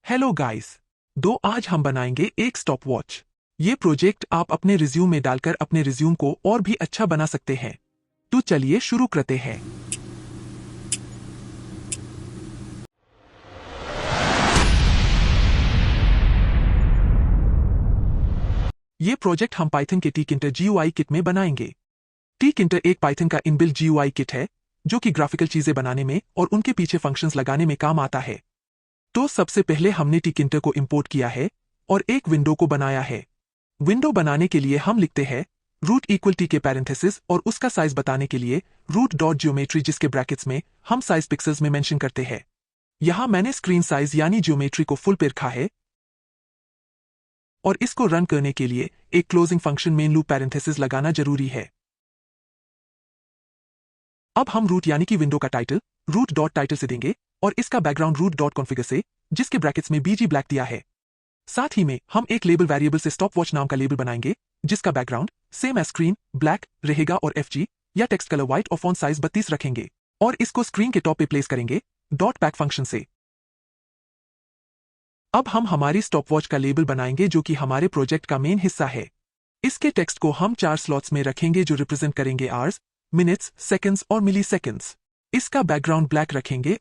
Hello guys. आज हम बनाएंगे एक स्टॉप वॉच। ये प्रोजेक्ट आप अपने रिज्यूम में डालकर अपने रिज्यूम को और भी अच्छा बना सकते हैं। तो चलिए शुरू करते हैं। ये प्रोजेक्ट हम पाइथन के tkinter GUI किट में बनाएंगे। tkinter एक पाइथन का इनबिल्ट GUI किट है जो कि ग्राफिकल चीजें बनाने में और उनके पीछे फंक्शंस लगाने में काम आता है। तो सबसे पहले हमने tkinter को इंपोर्ट किया है और एक विंडो को बनाया है। विंडो बनाने के लिए हम लिखते हैं रूट इक्वल टी के पैरेंथेसिस और उसका साइज बताने के लिए रूट डॉट ज्योमेट्री, जिसके ब्रैकेट्स में हम साइज पिक्सेल्स में मेंशन करते हैं। यहां मैंने स्क्रीन साइज यानी ज्योमेट्री को फुल पे रखा है और इसको रन करने के लिए एक closing function main loop parenthesis लगाना जरूरी है। अब हम रूट यानी कि विंडो का टाइटल रूट डॉट टाइटल से देंगे और इसका बैकग्राउंड रूट डॉट कॉन्फ़िगर से, जिसके ब्रैकेट्स में बीजी ब्लैक दिया है। साथ ही में हम एक लेबल वेरिएबल से स्टॉप वॉच नाम का लेबल बनाएंगे जिसका background same as screen black रहेगा और FG या टेक्स्ट कलर व्हाइट और फॉन्ट साइज 32 रखेंगे और इसको स्क्रीन के टॉप पे प्लेस करेंगे डॉट पैक फंक्शन से। अब हम हमारी स्टॉप वॉच का लेबल बनाएंगे जो कि हमारे प्रोजेक्ट का मेन हिस्सा है। इसके टेक्स्ट को हम 4 स्लॉट्स में रखेंगे जो रिप्रेजेंट करेंगे आवर्स, मिनट्स, सेकंड्स और मिली सेकंड्स। इसका बैकग्राउंड ब्लैक रखेंगे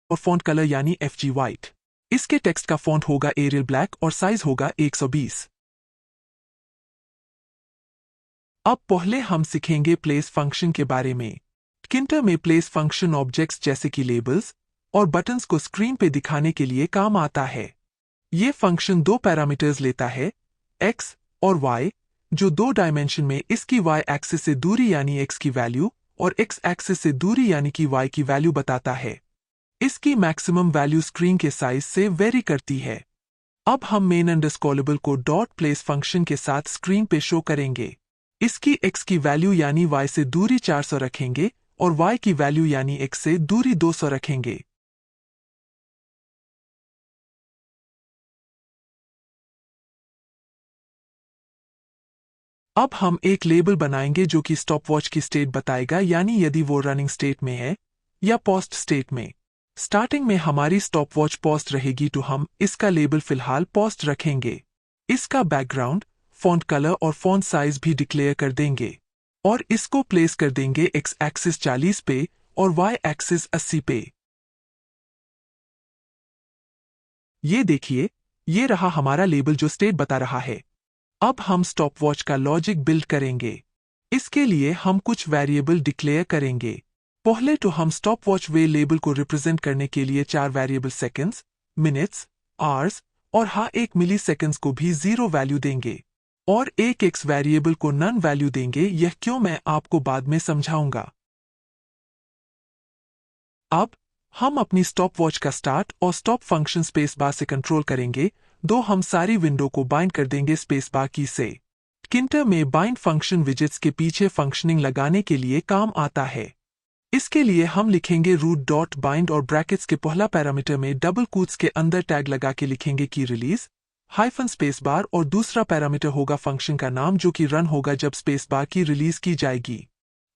और फॉन्ट कलर यानी FG व्हाइट। इसके टेक्स्ट का फॉन्ट होगा एरियल ब्लैक और साइज होगा 120। अब पहले हम सीखेंगे प्लेस फंक्शन के बारे में। tkinter में प्लेस फंक्शन ऑब्जेक्ट्स जैसे कि लेबल्स और बटन्स को स्क्रीन पे दिखाने के लिए काम आता है। ये फंक्शन 2 पैरामीटर्स लेता है, x और y, जो 2 डायमेंशन में इसकी y एक्सिस से दूरी यानी x की वैल्यू और x एक्सिस से दूरी यानी कि y की वैल्यू बताता है। इसकी मैक्सिमम वैल्यू स्क्रीन के साइज से वेरी करती है। अब हम main अंडरस्कोरेबल co dot place function के साथ स्क्रीन पे शो करेंगे। इसकी x की वैल्यू यानी y से दूरी 400 रखेंगे और y की वैल्यू यानी x से दूरी 200 रखेंगे। अब हम एक लेबल बनाएंगे जो कि स्टॉपवॉच की स्टेट बताएगा, यानी यदि वो रनिंग स्टेट में है या पॉस्ट स्टेट में। स्टार्टिंग में हमारी स्टॉपवॉच पॉस्ट रहेगी तो हम इसका लेबल फिलहाल पॉस्ट रखेंगे। इसका बैकग्राउंड, फॉन्ट कलर और फॉन्ट साइज भी डिक्लेयर कर देंगे और इसको प्लेस कर देंगे x एक्सिस 40 पे और y एक्सिस 80 पे। ये देखिए, ये रहा हमारा लेबल जो स्टेट बता रहा है। अब हम स्टॉपवॉच का लॉजिक बिल्ड करेंगे। इसके लिए हम कुछ वेरिएबल डिक्लेयर करेंगे। पहले तो हम स्टॉपवॉच वे लेबल को रिप्रेजेंट करने के लिए 4 वेरिएबल सेकंड्स, मिनट्स, आवर्स और एक मिली सेकंड्स को भी 0 वैल्यू देंगे और एक x वेरिएबल को नन वैल्यू देंगे। यह क्यों, मैं आपको बाद में समझाऊंगा। अब हम अपनी स्टॉपवॉच का स्टार्ट और स्टॉप फंक्शन स्पेस बार से कंट्रोल करेंगे। हम सारी विंडो को बाइंड कर देंगे स्पेस बार की से। tkinter में बाइंड फंक्शन विजेट्स के पीछे फंक्शनिंग लगाने के लिए काम आता है। इसके लिए हम लिखेंगे रूट डॉट बाइंड और ब्रैकेट्स के पहला पैरामीटर में डबल कोट्स के अंदर टैग लगा के लिखेंगे की रिलीज हाइफन स्पेस बार और दूसरा पैरामीटर होगा फंक्शन का नाम जो कि रन होगा जब स्पेस बार की रिलीज की जाएगी।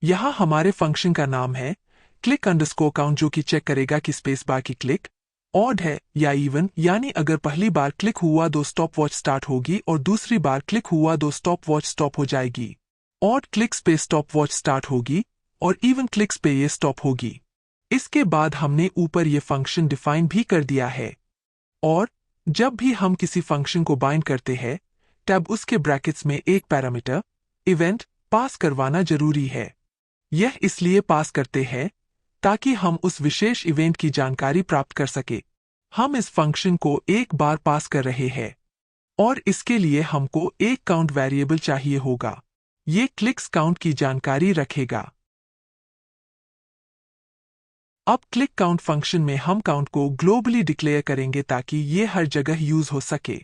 यहाँ हमारे फंक्शन का नाम है क्लिक अंडरस्कोर काउंट, जो कि चेक करेगा कि स्पेस बार की क्लिक ऑड है या इवन, यानी अगर पहली बार क्लिक हुआ तो स्टॉप वॉच स्टार्ट होगी और दूसरी बार क्लिक हुआ तो स्टॉप वॉच स्टॉप हो जाएगी। ऑड क्लिक्स पे स्टॉप वॉच स्टार्ट होगी और इवन क्लिक्स पे ये स्टॉप होगी। इसके बाद हमने ऊपर ये फंक्शन डिफाइन भी कर दिया है और जब भी हम किसी फंक्शन को बाइंड करते हैं तब उसके ब्रैकेट्स में एक पैरामीटर इवेंट पास करवाना जरूरी है। यह इसलिए पास करते हैं ताकि हम उस विशेष इवेंट की जानकारी प्राप्त कर सके। हम इस फंक्शन को एक बार पास कर रहे हैं और इसके लिए हमको एक काउंट वेरिएबल चाहिए होगा। ये क्लिक्स काउंट की जानकारी रखेगा। अब क्लिक काउंट फंक्शन में हम काउंट को ग्लोबली डिक्लेयर करेंगे ताकि ये हर जगह यूज हो सके।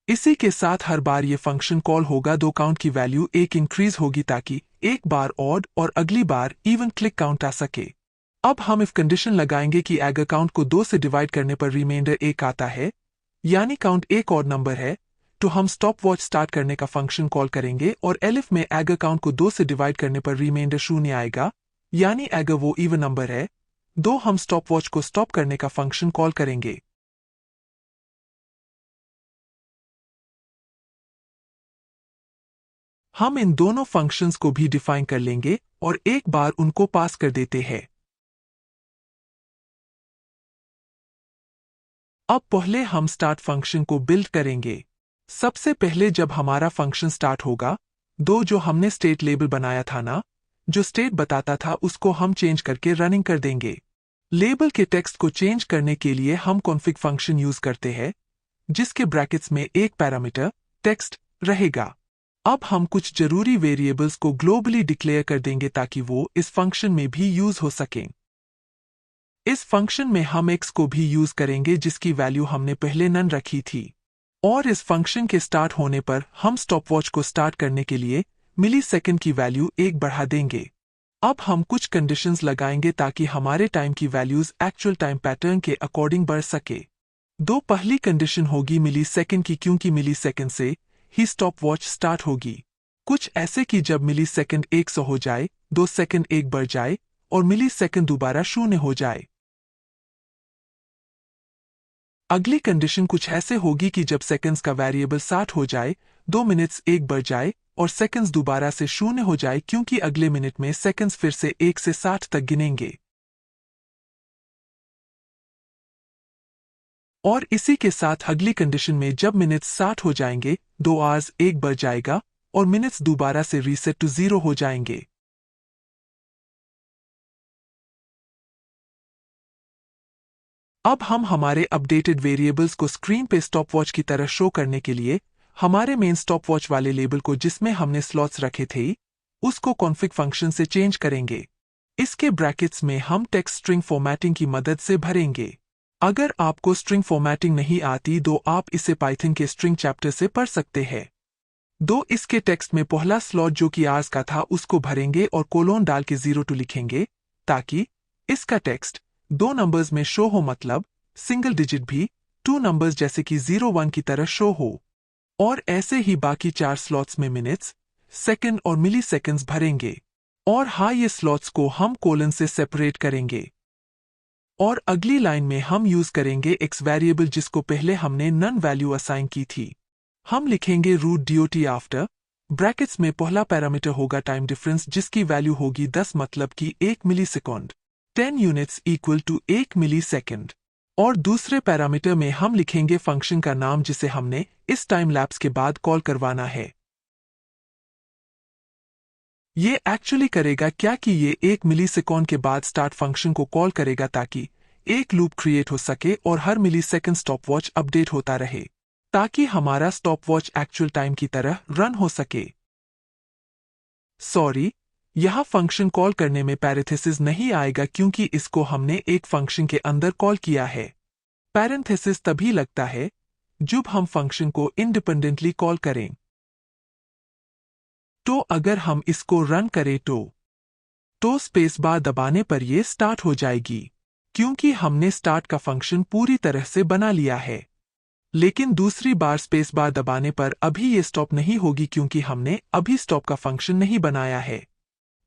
इसी के साथ हर बार ये फंक्शन कॉल होगा दो काउंट की वैल्यू एक इंक्रीज होगी ताकि एक बार ऑड और अगली बार इवन क्लिक काउंट आ सके। अब हम इफ कंडीशन लगाएंगे कि अगर काउंट को 2 से डिवाइड करने पर रिमाइंडर 1 आता है, यानी काउंट एक ऑड नंबर है, तो हम स्टॉप वॉच स्टार्ट करने का फंक्शन कॉल करेंगे और एलिफ में अगर काउंट को 2 से डिवाइड करने पर रिमाइंडर 0 आएगा, यानी अगर वो इवन नंबर है, दो हम स्टॉपवॉच को स्टॉप करने का फंक्शन कॉल करेंगे। हम इन दोनों फंक्शंस को भी डिफाइन कर लेंगे और एक बार उनको पास कर देते हैं। अब पहले हम स्टार्ट फंक्शन को बिल्ड करेंगे। सबसे पहले जब हमारा फंक्शन स्टार्ट होगा, दो जो हमने स्टेट लेबल बनाया था ना, जो स्टेट बताता था उसको हम चेंज करके रनिंग कर देंगे। लेबल के टेक्स्ट को चेंज करने के लिए हम कॉन्फिग फंक्शन यूज करते हैं, जिसके ब्रैकेट्स में एक पैरामीटर टेक्स्ट रहेगा। अब हम कुछ जरूरी वेरिएबल्स को ग्लोबली डिक्लेयर कर देंगे ताकि वो इस फंक्शन में भी यूज हो सकें। इस फंक्शन में हम x को भी यूज करेंगे जिसकी वैल्यू हमने पहले नन रखी थी। और इस फंक्शन के स्टार्ट होने पर हम स्टॉपवॉच को स्टार्ट करने के लिए मिली सेकेंड की वैल्यू 1 बढ़ा देंगे। अब हम कुछ कंडीशंस लगाएंगे ताकि हमारे टाइम की वैल्यूज एक्चुअल टाइम पैटर्न के अकॉर्डिंग बढ़ सके। दो पहली कंडीशन होगी मिली सेकेंड की, क्योंकि मिली सेकेंड से ही स्टॉपवॉच स्टार्ट होगी। कुछ ऐसे कि जब मिली सेकेंड 100 हो जाए, 2 सेकेंड 1 बढ़ जाए और मिली सेकेंड दोबारा 0 हो जाए। अगली कंडीशन कुछ ऐसे होगी कि जब सेकंड्स का वेरिएबल 60 हो जाए, 2 मिनट्स 1 बढ़ जाए और सेकंड्स दोबारा से 0 हो जाए, क्योंकि अगले मिनट में सेकंड्स फिर से 1 से 60 तक गिनेंगे। और इसी के साथ अगली कंडीशन में जब मिनट्स 60 हो जाएंगे, 2 आवर्स 1 बढ़ जाएगा और मिनट्स दोबारा से रीसेट टू 0 हो जाएंगे। अब हम हमारे अपडेटेड वेरिएबल्स को स्क्रीन पे स्टॉपवॉच की तरह शो करने के लिए हमारे मेन स्टॉपवॉच वाले लेबल को जिसमें हमने स्लॉट्स रखे थे, उसको कॉन्फिग फंक्शन से चेंज करेंगे। इसके ब्रैकेट्स में हम टेक्स्ट स्ट्रिंग फॉर्मेटिंग की मदद से भरेंगे। अगर आपको स्ट्रिंग फॉर्मेटिंग नहीं आती तो आप इसे पाइथन के स्ट्रिंग चैप्टर से पढ़ सकते हैं। दो इसके टेक्स्ट में पहला स्लॉट जो कि आर्स का था उसको भरेंगे और कोलोन डाल के 02 लिखेंगे ताकि इसका टेक्स्ट 2 नंबर्स में शो हो, मतलब सिंगल डिजिट भी 2 नंबर्स जैसे कि 01 की तरह शो हो। और ऐसे ही बाकी 4 स्लॉट्स में मिनट्स, सेकंड और मिली सेकंड्स भरेंगे। और हाँ, ये स्लॉट्स को हम कोलन से सेपरेट करेंगे। और अगली लाइन में हम यूज करेंगे x वेरिएबल जिसको पहले हमने नन वैल्यू असाइन की थी। हम लिखेंगे रूट डॉट आफ्टर ब्रैकेट्स में पहला पैरामीटर होगा टाइम डिफरेंस जिसकी वैल्यू होगी 10, मतलब कि 1 millisecond. 10 units equal to 1 millisecond. और दूसरे पैरामीटर में हम लिखेंगे फंक्शन का नाम जिसे हमने इस टाइम लैप्स के बाद कॉल करवाना है। ये एक्चुअली करेगा क्या कि ये 1 मिली सेकंड के बाद स्टार्ट फंक्शन को कॉल करेगा ताकि एक लूप क्रिएट हो सके और हर मिली सेकंड स्टॉपवॉच अपडेट होता रहे, ताकि हमारा स्टॉपवॉच एक्चुअल टाइम की तरह रन हो सके। सॉरी, यह फंक्शन कॉल करने में पैरेंथेसिस नहीं आएगा क्योंकि इसको हमने एक फंक्शन के अंदर कॉल किया है। पैरेंथेसिस तभी लगता है जब हम फंक्शन को इंडिपेंडेंटली कॉल करें। तो अगर हम इसको रन करें तो स्पेस बार दबाने पर यह स्टार्ट हो जाएगी क्योंकि हमने स्टार्ट का फंक्शन पूरी तरह से बना लिया है। लेकिन दूसरी बार स्पेस बार दबाने पर अभी ये स्टॉप नहीं होगी क्योंकि हमने अभी स्टॉप का फंक्शन नहीं बनाया है।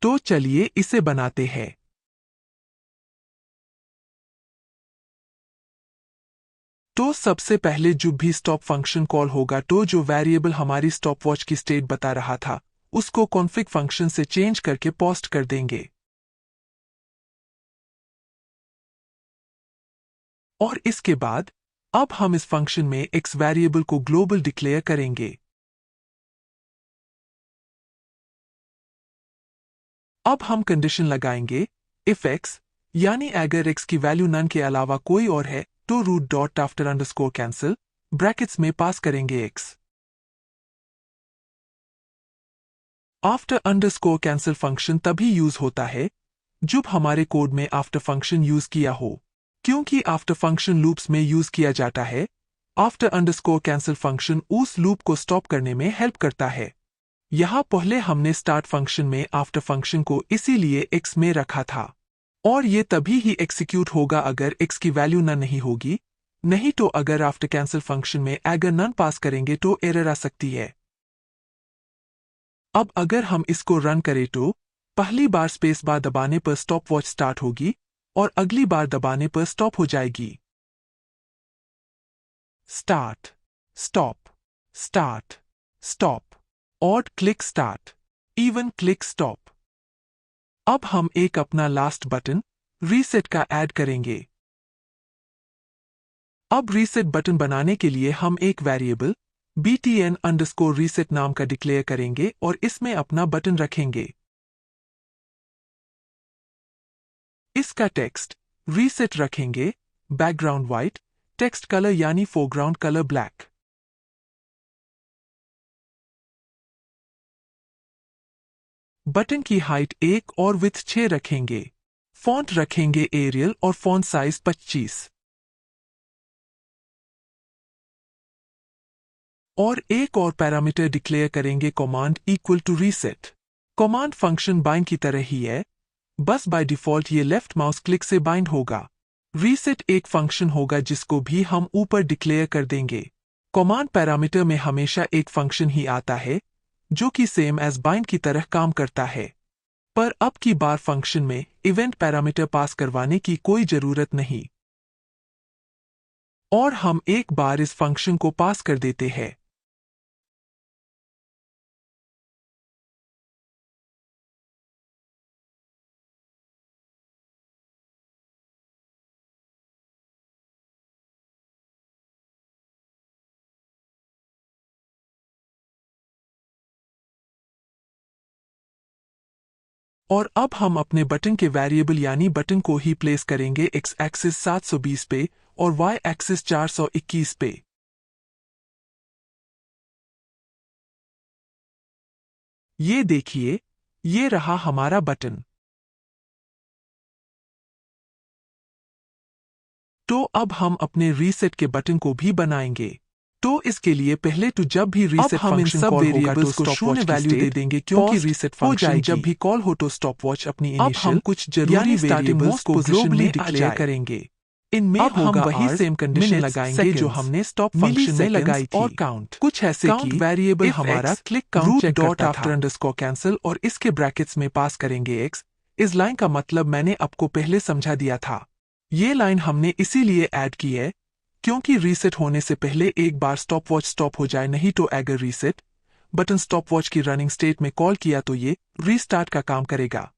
तो चलिए इसे बनाते हैं। तो सबसे पहले जब भी स्टॉप फंक्शन कॉल होगा तो जो वेरिएबल हमारी स्टॉपवॉच की स्टेट बता रहा था उसको कॉन्फिग फंक्शन से चेंज करके पोस्ट कर देंगे। और इसके बाद अब हम इस फंक्शन में x वेरिएबल को ग्लोबल डिक्लेयर करेंगे। अब हम कंडीशन लगाएंगे इफ x, यानी अगर x की वैल्यू नन के अलावा कोई और है तो root dot after underscore cancel brackets में पास करेंगे x। After underscore cancel function तभी यूज होता है जब हमारे कोड में आफ्टर फंक्शन यूज किया हो, क्योंकि आफ्टर फंक्शन लूप्स में यूज किया जाता है। आफ्टर अंडरस्कोर कैंसिल फंक्शन उस लूप को स्टॉप करने में हेल्प करता है। यहां पहले हमने स्टार्ट फंक्शन में आफ्टर फंक्शन को इसीलिए x में रखा था और ये तभी ही एग्जीक्यूट होगा अगर x की वैल्यू नन नहीं होगी, नहीं तो अगर आफ्टर कैंसिल फंक्शन में अगर नन पास करेंगे तो एरर आ सकती है। अब अगर हम इसको रन करें तो पहली बार स्पेस बार दबाने पर स्टॉपवॉच स्टार्ट होगी और अगली बार दबाने पर स्टॉप हो जाएगी। Start, stop, start, stop, odd click start, even click stop. अब हम एक अपना लास्ट बटन रीसेट का ऐड करेंगे। अब रीसेट बटन बनाने के लिए हम एक वेरिएबल btn_reset नाम का डिक्लेयर करेंगे और इसमें अपना बटन रखेंगे। इसका टेक्स्ट रीसेट रखेंगे, बैकग्राउंड व्हाइट, टेक्स्ट कलर यानी फोरग्राउंड कलर ब्लैक। बटन की हाइट 1 और विड्थ 6 रखेंगे। फॉन्ट रखेंगे एरियल और फॉन्ट साइज 25। और एक और पैरामीटर डिक्लेयर करेंगे command equal to reset. Command function bind की तरह ही है, बस बाय डिफॉल्ट ये लेफ्ट माउस क्लिक से बाइंड होगा। रीसेट एक फंक्शन होगा जिसको भी हम ऊपर डिक्लेयर कर देंगे। कमांड पैरामीटर में हमेशा एक फंक्शन ही आता है जो कि सेम एज बाइंड की तरह काम करता है, पर अब की बार फंक्शन में इवेंट पैरामीटर पास करवाने की कोई जरूरत नहीं और हम एक बार इस फंक्शन को पास कर देते हैं। और अब हम अपने बटन के वेरिएबल यानी बटन को ही प्लेस करेंगे एक्स एक्सिस 720 पे और वाई एक्सिस 421 पे। ये देखिए, ये रहा हमारा बटन। तो अब हम अपने रीसेट के बटन को भी बनाएंगे। तो इसके लिए पहले तो जब भी रीसेट हम इन फंक्शन सब कॉल होगा वेरिएबल्स तो को शून्य stopwatch की वैल्यू दे state, देंगे क्योंकि paused रीसेट हो फंक्शन जाएगी। जब भी कॉल हो तो स्टॉपवॉच अपनी अब हम इनिशियल कुछ जरूरी यानी starting वेरिएबल्स most को position ग्लोबली में आ डिक्लेयर जाए। करेंगे। इनमें अब हम होगा वही hours, same condition minutes, लगाएंगे जो seconds, हमने stop function में milliseconds लगाई थी और काउंट। कुछ ऐसे काउंट कि वेरिएबल if हमारा x click count root check dot करता after था अंडरस्कोर कैंसिल और इसके ब्रैकेट्स में पास करेंगे x। इस लाइन का मतलब मैंने आपको पहले समझा दिया था। ये लाइन हमने इसीलिए ऐड की है क्योंकि रीसेट होने से पहले एक बार स्टॉपवॉच स्टॉप हो जाए, नहीं तो अगर रीसेट बटन स्टॉपवॉच की रनिंग स्टेट में कॉल किया तो ये रीस्टार्ट का काम करेगा।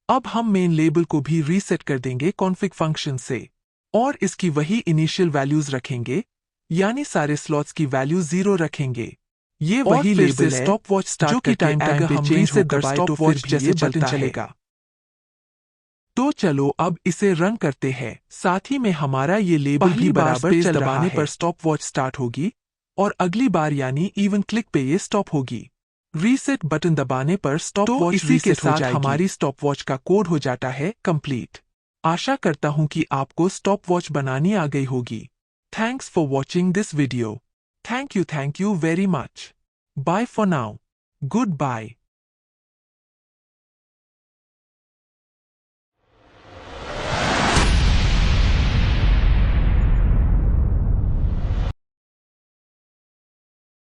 अब हम मेन लेबल को भी रीसेट कर देंगे कॉन्फिग फंक्शन से और इसकी वही इनिशियल वैल्यूज रखेंगे, यानी सारे स्लॉट्स की वैल्यू 0 रखेंगे। ये वही लेबल है स्टॉपवॉच स्टार्ट जो कि टाइम अगर पे हम चेंज रीसेट होकर दबाए तो स्टॉपवॉच फिर भी जैसे ये बटन चलता है। चलेगा। तो चलो अब इसे रन करते हैं। साथ ही में हमारा ये लेबल भी बराबर स्पेस चल दबाने रहा पर है। स्टॉपवॉच स्टार्ट होगी और अगली बार यानी इवन क्लिक पे ये स्टॉप होगी। रीसेट बटन दबाने पर स्टॉपवॉच इसी के रीसेट हो साथ जाएगी। हमारी स्टॉपवॉच का कोड हो जाता है कंप्लीट। आशा करता हूं कि आपको स्टॉपवॉच बनानी आ गई होगी। Thanks for watching this video. Thank you very much. Bye for now. Good bye.